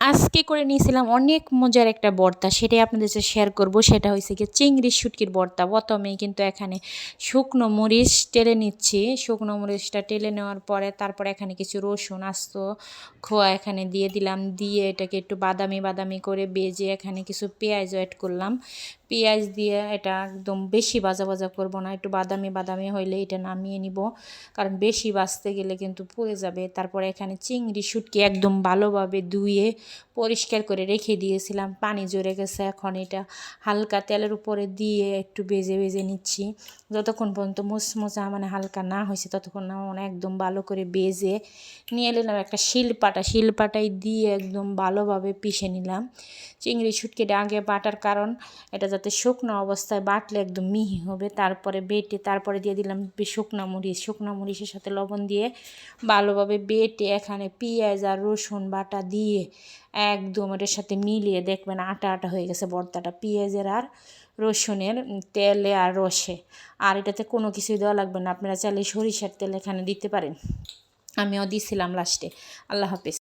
আজকে করে নিয়েছিলাম অনেক মজার একটা ভর্তা, সেটাই আপনাদের সাথে শেয়ার করব। সেটা হয়েছে কি চিংড়ি শুটকির ভর্তা। প্রথমে কিন্তু এখানে শুকনো মরিচ টেলে নিচ্ছি। শুকনো মরিচটা টেলে নেওয়ার পরে তারপরে এখানে কিছু রসুন আস্ত খোয়া এখানে দিয়ে দিলাম। দিয়ে এটাকে একটু বাদামি বাদামি করে ভেজে এখানে কিছু পেঁয়াজ অ্যাড করলাম। পেঁয়াজ দিয়ে এটা একদম বেশি ভাজা ভাজা করব না, একটু বাদামি বাদামি হইলে এটা নামিয়ে নিব, কারণ বেশি ভাজতে গেলে কিন্তু পুড়ে যাবে। তারপরে এখানে চিংড়ি শুটকি একদম ভালোভাবে ধুয়ে পরিষ্কার করে রেখে দিয়েছিলাম, পানি ঝরে গেছে। এখন এটা হালকা তেলের উপরে দিয়ে একটু ভেজে ভেজে নিচ্ছি, যতক্ষণ পর্যন্ত মুচমুচা মানে হালকা না হয়েছে ততক্ষণ না একদম ভালো করে ভেজে নিয়ে নিলাম। একটা শিলপাটায় দিয়ে একদম ভালোভাবে পিষে নিলাম। চিংড়ি শুটকিটা আগে বাটার কারণ এটা যাতে শুকনো অবস্থায় বাটলে একদম মিহি হবে। তারপরে বেটে তারপরে দিয়ে দিলাম শুকনো মরিচের সাথে লবণ দিয়ে ভালোভাবে বেটে এখানে পেঁয়াজ আর রসুন বাটা দিয়ে একদম এটার সাথে মিলিয়ে দেখবেন আটা আটা হয়ে গেছে ভর্তাটা, পেঁয়াজের আর রসুনের তেলে আর রসে। আর এটাতে কোনো কিছুই দেওয়া লাগবে না, আপনারা চাইলে সরিষার তেল এখানে দিতে পারেন, আমিও দিছিলাম লাস্টে। আল্লাহ হাফেজ।